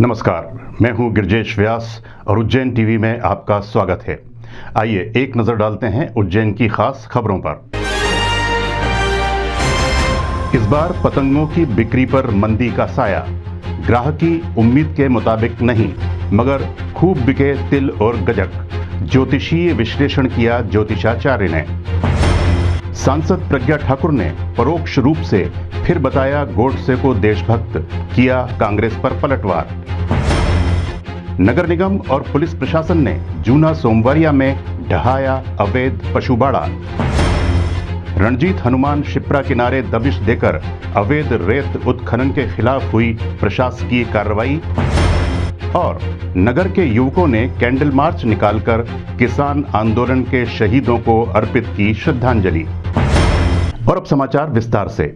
नमस्कार, मैं हूं गिरजेश व्यास और उज्जैन टीवी में आपका स्वागत है। आइए एक नजर डालते हैं उज्जैन की खास खबरों पर। इस बार पतंगों की बिक्री पर मंदी का साया। ग्राहकी उम्मीद के मुताबिक नहीं, मगर खूब बिके तिल और गजक। ज्योतिषीय विश्लेषण किया ज्योतिषाचार्य ने। सांसद प्रज्ञा ठाकुर ने परोक्ष रूप से फिर बताया गोडसे को देशभक्त, किया कांग्रेस पर पलटवार। नगर निगम और पुलिस प्रशासन ने जूना सोमवारिया में ढहाया अवैध पशुबाड़ा। रणजीत हनुमान शिप्रा किनारे दबिश देकर अवैध रेत उत्खनन के खिलाफ हुई प्रशासकीय कार्रवाई। और नगर के युवकों ने कैंडल मार्च निकालकर किसान आंदोलन के शहीदों को अर्पित की श्रद्धांजलि। और अब समाचार विस्तार से।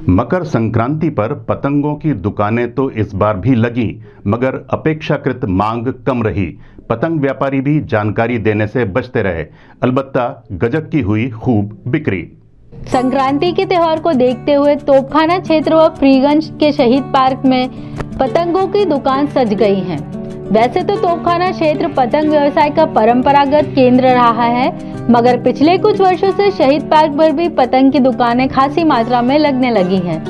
मकर संक्रांति पर पतंगों की दुकानें तो इस बार भी लगी, मगर अपेक्षाकृत मांग कम रही। पतंग व्यापारी भी जानकारी देने से बचते रहे। अलबत्ता गजक की हुई खूब बिक्री। संक्रांति के त्योहार को देखते हुए तोपखाना क्षेत्र व फ्रीगंज के शहीद पार्क में पतंगों की दुकान सज गई हैं। वैसे तो तोपखाना क्षेत्र पतंग व्यवसाय का परंपरागत केंद्र रहा है, मगर पिछले कुछ वर्षों से शहीद पार्क पर भी पतंग की दुकानें खासी मात्रा में लगने लगी हैं।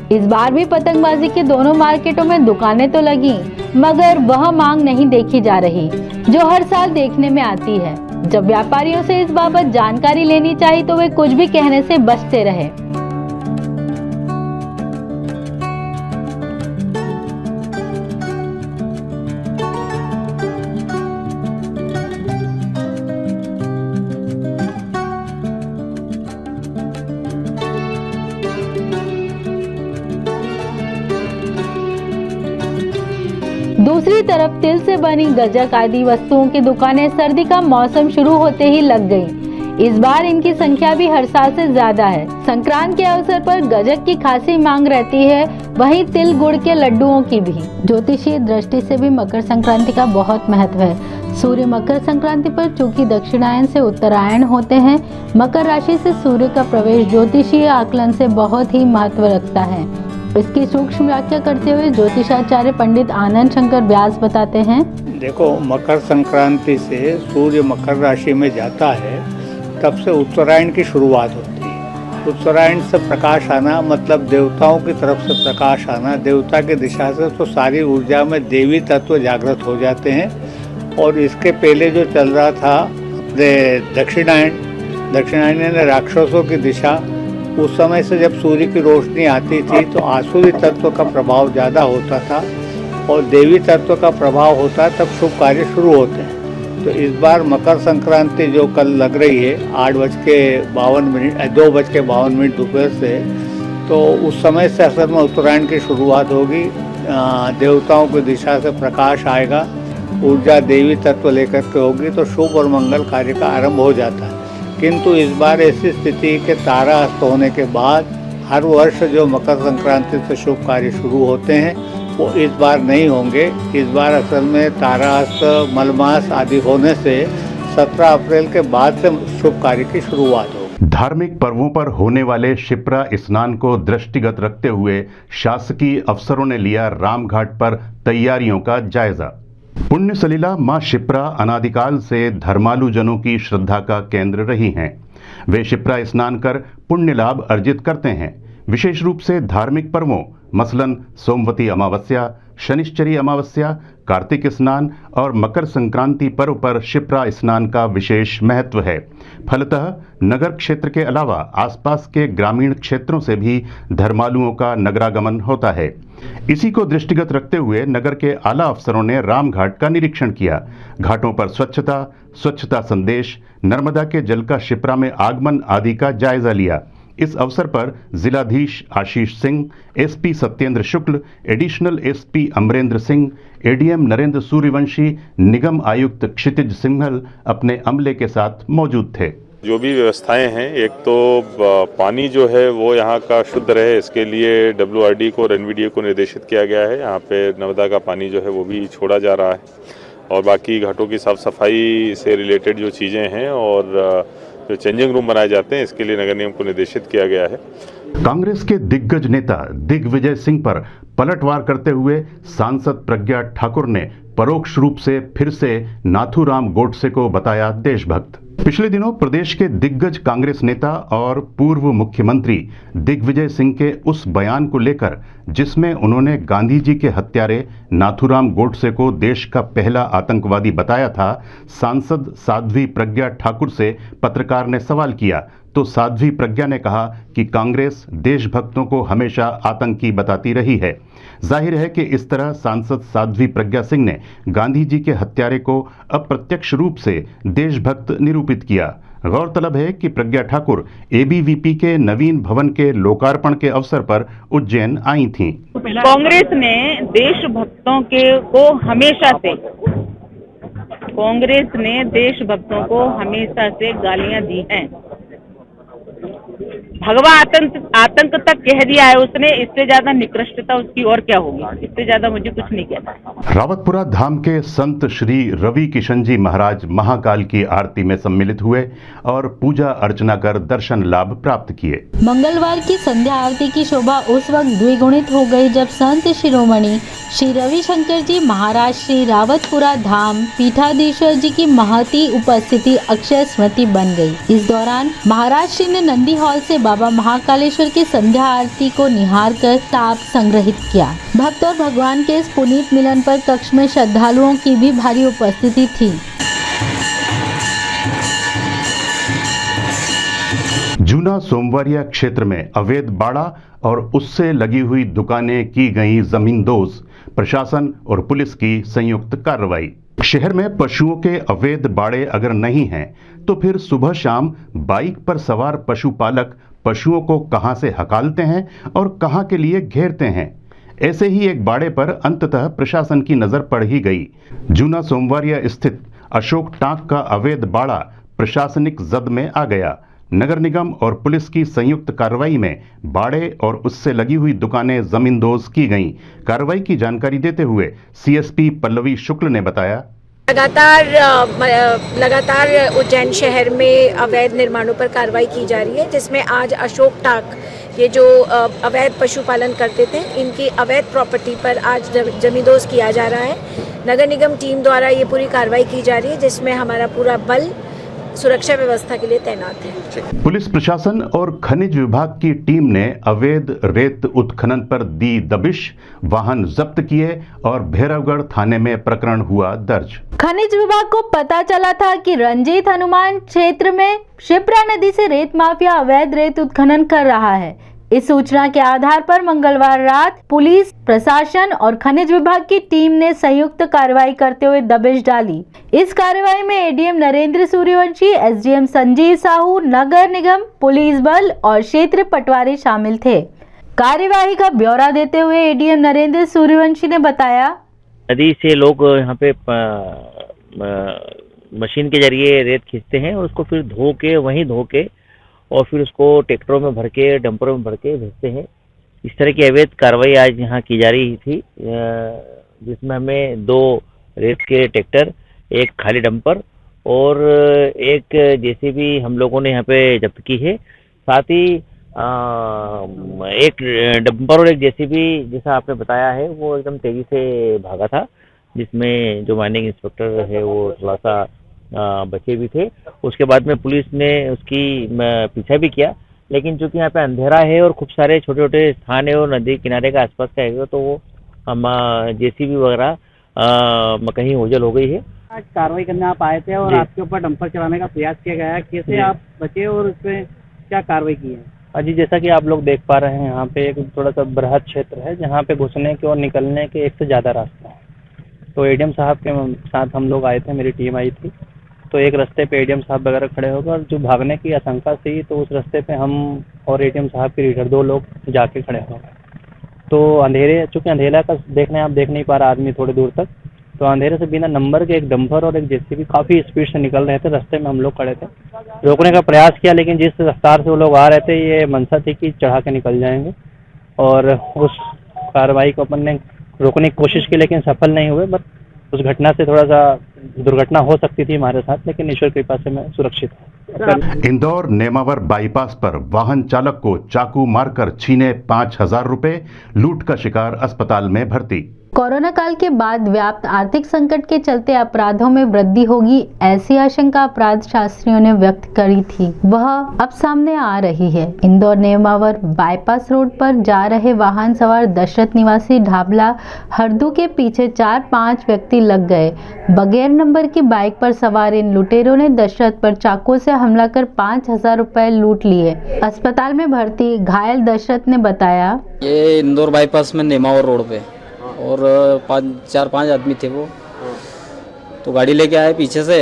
इस बार भी पतंगबाजी के दोनों मार्केटों में दुकानें तो लगी, मगर वह मांग नहीं देखी जा रही जो हर साल देखने में आती है। जब व्यापारियों से इस बाबत जानकारी लेनी चाहिए तो वे कुछ भी कहने से बचते रहे। दूसरी तरफ तिल से बनी गजक आदि वस्तुओं की दुकानें सर्दी का मौसम शुरू होते ही लग गईं। इस बार इनकी संख्या भी हर साल से ज्यादा है। संक्रांत के अवसर पर गजक की खासी मांग रहती है, वहीं तिल गुड़ के लड्डुओं की भी। ज्योतिषीय दृष्टि से भी मकर संक्रांति का बहुत महत्व है। सूर्य मकर संक्रांति पर चूंकि दक्षिणायन से उत्तरायण होते हैं, मकर राशि से सूर्य का प्रवेश ज्योतिषीय आकलन से बहुत ही महत्व रखता है। इसकी सूक्ष्म व्याख्या करते हुए ज्योतिषाचार्य पंडित आनंद शंकर व्यास बताते हैं। देखो, मकर संक्रांति से सूर्य मकर राशि में जाता है, तब से उत्तरायण की शुरुआत होती है। उत्तरायण से प्रकाश आना मतलब देवताओं की तरफ से प्रकाश आना, देवता की दिशा से, तो सारी ऊर्जा में देवी तत्व जागृत हो जाते हैं। और इसके पहले जो चल रहा था अपने दक्षिणायन ने राक्षसों की दिशा, उस समय से जब सूर्य की रोशनी आती थी तो आसुरी तत्व का प्रभाव ज़्यादा होता था और देवी तत्व का प्रभाव होता है, तब शुभ कार्य शुरू होते हैं। तो इस बार मकर संक्रांति जो कल लग रही है 2:52 दोपहर से, तो उस समय से असल में उत्तरायण की शुरुआत होगी। देवताओं की दिशा से प्रकाश आएगा, ऊर्जा देवी तत्व लेकर के होगी, तो शुभ और मंगल कार्य का आरंभ हो जाता है। किंतु इस बार ऐसी स्थिति के तारा अस्त होने के बाद हर वर्ष जो मकर संक्रांति से शुभ कार्य शुरू होते हैं वो इस बार नहीं होंगे। इस बार असल में तारा अस्त, मलमास आदि होने से 17 अप्रैल के बाद से शुभ कार्य की शुरुआत होगी। धार्मिक पर्वों पर होने वाले शिप्रा स्नान को दृष्टिगत रखते हुए शासकीय अफसरों ने लिया रामघाट पर तैयारियों का जायजा। पुण्य सलीला मां शिप्रा अनादिकाल से धर्मालु जनों की श्रद्धा का केंद्र रही हैं। वे शिप्रा स्नान कर पुण्य लाभ अर्जित करते हैं। विशेष रूप से धार्मिक पर्वों मसलन सोमवती अमावस्या, शनिश्चरी अमावस्या, कार्तिक स्नान और मकर संक्रांति पर्व पर शिप्रा स्नान का विशेष महत्व है। फलतः नगर क्षेत्र के अलावा आसपास के ग्रामीण क्षेत्रों से भी धर्मालुओं का नगरागमन होता है। इसी को दृष्टिगत रखते हुए नगर के आला अफसरों ने रामघाट का निरीक्षण किया। घाटों पर स्वच्छता संदेश, नर्मदा के जल का शिप्रा में आगमन आदि का जायजा लिया। इस अवसर पर जिलाधीश Ashish Singh, SP Satyendra Shukla, additional SP Amrendra Singh, ADM Narendra Suryavanshi, निगम आयुक्त क्षितिज सिंघल अपने अमले के साथ मौजूद थे। जो भी व्यवस्थाएं हैं, एक तो पानी जो है वो यहाँ का शुद्ध रहे, इसके लिए WRD को और NVDA को निर्देशित किया गया है। यहाँ पे नर्मदा का पानी जो है वो भी छोड़ा जा रहा है और बाकी घाटों की साफ सफाई से रिलेटेड जो चीज़ें हैं और जो चेंजिंग रूम बनाए जाते हैं, इसके लिए नगर निगम को निर्देशित किया गया है। कांग्रेस के दिग्गज नेता दिग्विजय सिंह पर पलटवार करते हुए सांसद प्रज्ञा ठाकुर ने परोक्ष रूप से फिर से नाथूराम गोडसे को बताया देशभक्त। पिछले दिनों प्रदेश के दिग्गज कांग्रेस नेता और पूर्व मुख्यमंत्री दिग्विजय सिंह के उस बयान को लेकर जिसमें उन्होंने गांधी जी के हत्यारे नाथूराम गोडसे को देश का पहला आतंकवादी बताया था, सांसद साध्वी प्रज्ञा ठाकुर से पत्रकार ने सवाल किया तो साध्वी प्रज्ञा ने कहा कि कांग्रेस देशभक्तों को हमेशा आतंकी बताती रही है। जाहिर है कि इस तरह सांसद साध्वी प्रज्ञा सिंह ने गांधी जी के हत्यारे को अप्रत्यक्ष रूप से देशभक्त निरूपित किया। गौरतलब है कि प्रज्ञा ठाकुर एबीवीपी के नवीन भवन के लोकार्पण के अवसर पर उज्जैन आई थीं। कांग्रेस ने देशभक्तों को हमेशा से गालियां दी हैं। भगवा आतंक तक कह दिया है उसने। इससे ज्यादा निकृष्टता उसकी और क्या होगी? इससे ज्यादा मुझे कुछ नहीं कहना। रावतपुरा धाम के संत श्री रवि किशन जी महाराज महाकाल की आरती में सम्मिलित हुए और पूजा अर्चना कर दर्शन लाभ प्राप्त किए। मंगलवार की संध्या आरती की शोभा उस वक्त द्विगुणित हो गई जब संत शिरोमणि श्री रविशंकर जी महाराज श्री रावतपुरा धाम पीठाधीश्वर जी की महती उपस्थिति अक्षय स्मृति बन गई। इस दौरान महाराज श्री ने नंदी हॉल से बाबा महाकालेश्वर की संध्या आरती को निहार कर ताप संग्रहित किया। भक्त और भगवान के इस पुनीत मिलन पर कक्ष में श्रद्धालुओं की भी भारी उपस्थिति थी। जूना सोमवारिया क्षेत्र में अवैध बाड़ा और उससे लगी हुई दुकानें की गई जमींदोज, प्रशासन और पुलिस की संयुक्त कार्रवाई। शहर में पशुओं के अवैध बाड़े अगर नहीं हैं तो फिर सुबह शाम बाइक पर सवार पशुपालक पशुओं को कहां से हकालते हैं और कहां के लिए घेरते हैं। ऐसे ही एक बाड़े पर अंततः प्रशासन की नजर पड़ ही गई। जूना सोमवारिया स्थित अशोक टांक का अवैध बाड़ा प्रशासनिक जद में आ गया। नगर निगम और पुलिस की संयुक्त कार्रवाई में बाड़े और उससे लगी हुई दुकानें जमींदोज की गईं। कार्रवाई की जानकारी देते हुए सीएसपी पल्लवी शुक्ल ने बताया, लगातार उज्जैन शहर में अवैध निर्माणों पर कार्रवाई की जा रही है, जिसमें आज अशोक टाक ये जो अवैध पशुपालन करते थे इनकी अवैध प्रॉपर्टी पर आज जमींदोज किया जा रहा है। नगर निगम टीम द्वारा ये पूरी कार्रवाई की जा रही है, जिसमें हमारा पूरा बल सुरक्षा व्यवस्था के लिए तैनात है। पुलिस प्रशासन और खनिज विभाग की टीम ने अवैध रेत उत्खनन पर दी दबिश, वाहन जब्त किए और भैरवगढ़ थाने में प्रकरण हुआ दर्ज। खनिज विभाग को पता चला था कि रंजीत हनुमान क्षेत्र में शिप्रा नदी से रेत माफिया अवैध रेत उत्खनन कर रहा है। इस सूचना के आधार पर मंगलवार रात पुलिस प्रशासन और खनिज विभाग की टीम ने संयुक्त कार्रवाई करते हुए दबिश डाली। इस कार्रवाई में एडीएम नरेंद्र सूर्यवंशी, एसडीएम संजीव साहू, नगर निगम, पुलिस बल और क्षेत्र पटवारी शामिल थे। कार्यवाही का ब्यौरा देते हुए एडीएम नरेंद्र सूर्यवंशी ने बताया, नदी से लोग यहाँ पे मशीन के जरिए रेत खींचते हैं और उसको फिर धो के और फिर उसको ट्रैक्टरों में भर के डंपरों में भर के भेजते हैं। इस तरह की अवैध कार्रवाई आज यहाँ की जा रही थी, जिसमें हमें 2 रेत के ट्रैक्टर, एक खाली डंपर और एक जेसीबी हम लोगों ने यहाँ पे जब्त की है। साथ ही एक डंपर और एक जेसीबी, जैसा आपने बताया है, वो एकदम तेजी से भागा था, जिसमें जो माइनिंग इंस्पेक्टर है वो थोड़ा सा बचे भी थे। उसके बाद में पुलिस ने उसकी पीछा भी किया, लेकिन चूंकि यहाँ पे अंधेरा है और खूब सारे छोटे छोटे स्थान है और नदी किनारे का आसपास का है, तो वो हम जेसीबी वगैरह कहीं ओझल हो गई है। आज कार्रवाई करने आप आए थे और आपके ऊपर डंपर चलाने का प्रयास किया गया है, कैसे आप बचे और उसमें क्या कार्रवाई की है? जी, जैसा कि आप लोग देख पा रहे हैं, यहाँ पे एक थोड़ा सा बृहद क्षेत्र है जहाँ पे घुसने के और निकलने के 1 से ज़्यादा रास्ते हैं। तो एडीएम साहब के साथ हम लोग आए थे, मेरी टीम आई थी। तो एक रास्ते पे एडीएम साहब वगैरह खड़े हो गए और जो भागने की आशंका थी, तो उस रास्ते पे हम और एडीएम साहब के रीडर 2 लोग जाके खड़े हो गए। तो चूँकि अंधेरा का आप देख नहीं पा रहा आदमी थोड़ी दूर तक, तो अंधेरे से बिना नंबर के एक डंपर और एक जेसीबी काफ़ी स्पीड से निकल रहे थे। रास्ते में हम लोग खड़े थे, रोकने का प्रयास किया, लेकिन जिस रफ्तार से वो लोग आ रहे थे, ये मंशा थी कि चढ़ा के निकल जाएंगे। और उस कार्रवाई को अपन ने रोकने की कोशिश की, लेकिन सफल नहीं हुए। बट उस घटना से थोड़ा सा दुर्घटना हो सकती थी हमारे साथ, लेकिन ईश्वर कृपा से मैं सुरक्षित हूँ। इंदौर नेमावर बाईपास पर वाहन चालक को चाकू मारकर छीने 5,000 रुपए, लूट का शिकार अस्पताल में भर्ती। कोरोना काल के बाद व्याप्त आर्थिक संकट के चलते अपराधों में वृद्धि होगी, ऐसी आशंका अपराध शास्त्रियों ने व्यक्त करी थी, वह अब सामने आ रही है। इंदौर नेमावर बाईपास रोड पर जा रहे वाहन सवार दशरथ निवासी ढाबला हरदू के पीछे 4-5 व्यक्ति लग गए। बगैर नंबर की बाइक पर सवार इन लुटेरों ने दशरथ पर चाकू से हमला कर 5,000 रुपए लूट लिए। अस्पताल में भर्ती घायल दशरथ ने बताया, ये इंदौर बाईपास में नेमावर रोड पे और 4-5 आदमी थे वो, तो गाड़ी लेके आए पीछे से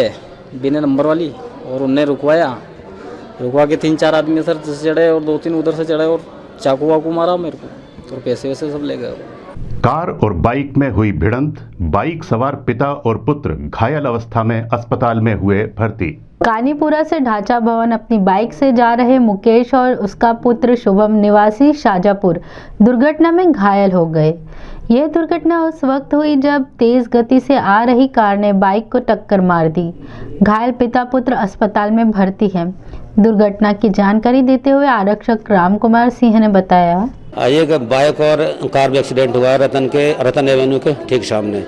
बिना नंबर वाली, और उनने रुकवा के 3-4 आदमी सर से चढ़े और 2-3 उधर से चढ़े और चाकू वाकू मारा मेरे को, तो पैसे वैसे सब ले गए। कार और बाइक में हुई भिड़ंत, बाइक सवार पिता और पुत्र घायल अवस्था में अस्पताल में हुए भर्ती। कानीपुरा से ढांचा भवन अपनी बाइक से जा रहे मुकेश और उसका पुत्र शुभम निवासी शाजापुर दुर्घटना में घायल हो गए। यह दुर्घटना उस वक्त हुई जब तेज गति से आ रही कार ने बाइक को टक्कर मार दी। घायल पिता पुत्र अस्पताल में भर्ती हैं। दुर्घटना की जानकारी देते हुए आरक्षक राम कुमार सिंह ने बताया, ये बाइक और कार में एक्सीडेंट हुआ है रतन एवेन्यू के ठीक सामने।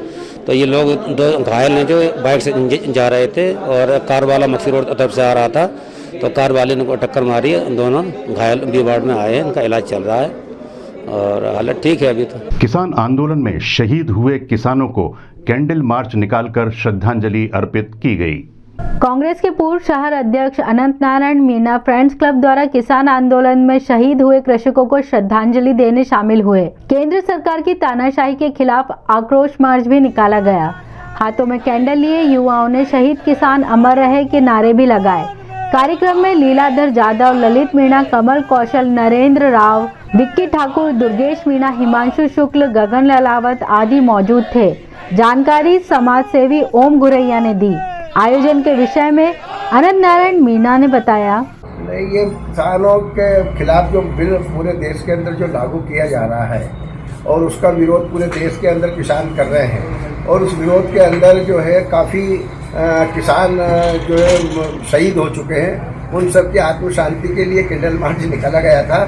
तो ये लोग 2 घायल हैं जो बाइक से जा रहे थे और कार वाला मक्सी रोड तरफ से आ रहा था, तो कार वाले ने को टक्कर मारी है। दोनों घायल बी वार्ड में आए हैं, इनका इलाज चल रहा है और हालत ठीक है अभी तो। किसान आंदोलन में शहीद हुए किसानों को कैंडल मार्च निकालकर श्रद्धांजलि अर्पित की गई। कांग्रेस के पूर्व शहर अध्यक्ष अनंत नारायण मीना फ्रेंड्स क्लब द्वारा किसान आंदोलन में शहीद हुए कृषकों को श्रद्धांजलि देने शामिल हुए। केंद्र सरकार की तानाशाही के खिलाफ आक्रोश मार्च भी निकाला गया। हाथों में कैंडल लिए युवाओं ने शहीद किसान अमर रहे के नारे भी लगाए। कार्यक्रम में लीलाधर जादव, ललित मीणा, कमल कौशल, नरेंद्र राव, विक्की ठाकुर, दुर्गेश मीणा, हिमांशु शुक्ल, गगन ललावत आदि मौजूद थे। जानकारी समाज सेवी ओम गुरैया ने दी। आयोजन के विषय में अनंत नारायण मीना ने बताया, ये किसानों के खिलाफ जो बिल पूरे देश के अंदर जो लागू किया जा रहा है और उसका विरोध पूरे देश के अंदर किसान कर रहे हैं, और उस विरोध के अंदर जो है काफ़ी किसान जो है शहीद हो चुके हैं। उन सब की आत्म शांति के लिए कैंडल मार्च निकाला गया था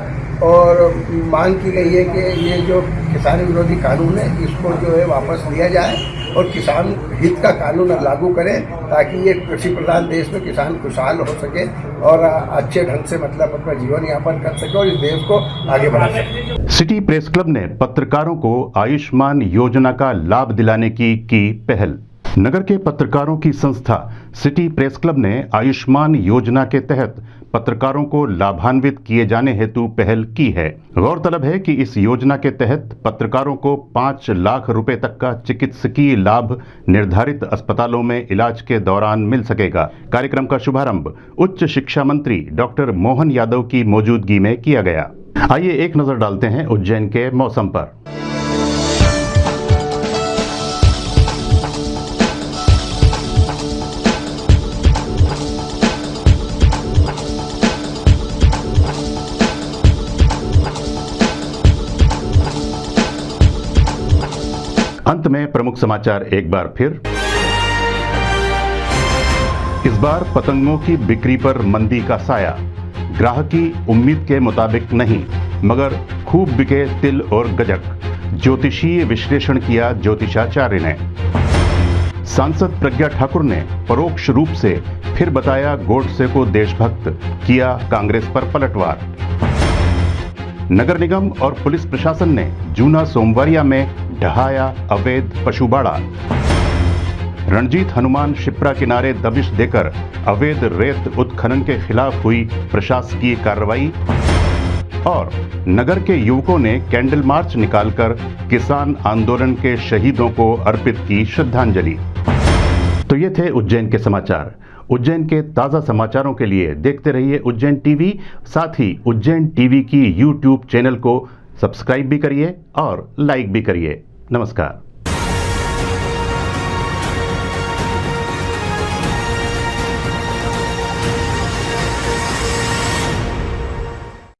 और मांग की गई है कि ये जो किसान विरोधी कानून है इसको जो है वापस लिया जाए और किसान हित का कानून लागू करें, ताकि ये कृषि प्रधान देश में किसान खुशहाल हो सके और अच्छे ढंग से मतलब अपना जीवन यापन कर सके और इस देश को आगे बढ़ा सके। सिटी प्रेस क्लब ने पत्रकारों को आयुष्मान योजना का लाभ दिलाने की पहल। नगर के पत्रकारों की संस्था सिटी प्रेस क्लब ने आयुष्मान योजना के तहत पत्रकारों को लाभान्वित किए जाने हेतु पहल की है। गौरतलब है कि इस योजना के तहत पत्रकारों को 5 लाख रुपए तक का चिकित्सकीय लाभ निर्धारित अस्पतालों में इलाज के दौरान मिल सकेगा। कार्यक्रम का शुभारंभ उच्च शिक्षा मंत्री डॉक्टर मोहन यादव की मौजूदगी में किया गया। आइए एक नजर डालते हैं उज्जैन के मौसम पर। अंत में प्रमुख समाचार एक बार फिर। इस बार पतंगों की बिक्री पर मंदी का साया। ग्राहकी उम्मीद के मुताबिक नहीं, मगर खूब बिके तिल और गजक। ज्योतिषीय विश्लेषण किया ज्योतिषाचार्य ने। सांसद प्रज्ञा ठाकुर ने परोक्ष रूप से फिर बताया गोडसे को देशभक्त, किया कांग्रेस पर पलटवार। नगर निगम और पुलिस प्रशासन ने जूना सोमवारिया में ढहाया अवैध पशुबाड़ा। रणजीत हनुमान शिप्रा किनारे दबिश देकर अवैध रेत उत्खनन के खिलाफ हुई प्रशासकीय कार्रवाई। और नगर के युवकों ने कैंडल मार्च निकालकर किसान आंदोलन के शहीदों को अर्पित की श्रद्धांजलि। तो ये थे उज्जैन के समाचार। उज्जैन के ताज़ा समाचारों के लिए देखते रहिए उज्जैन टीवी। साथ ही उज्जैन टीवी की यूट्यूब चैनल को सब्सक्राइब भी करिए और लाइक भी करिए। नमस्कार।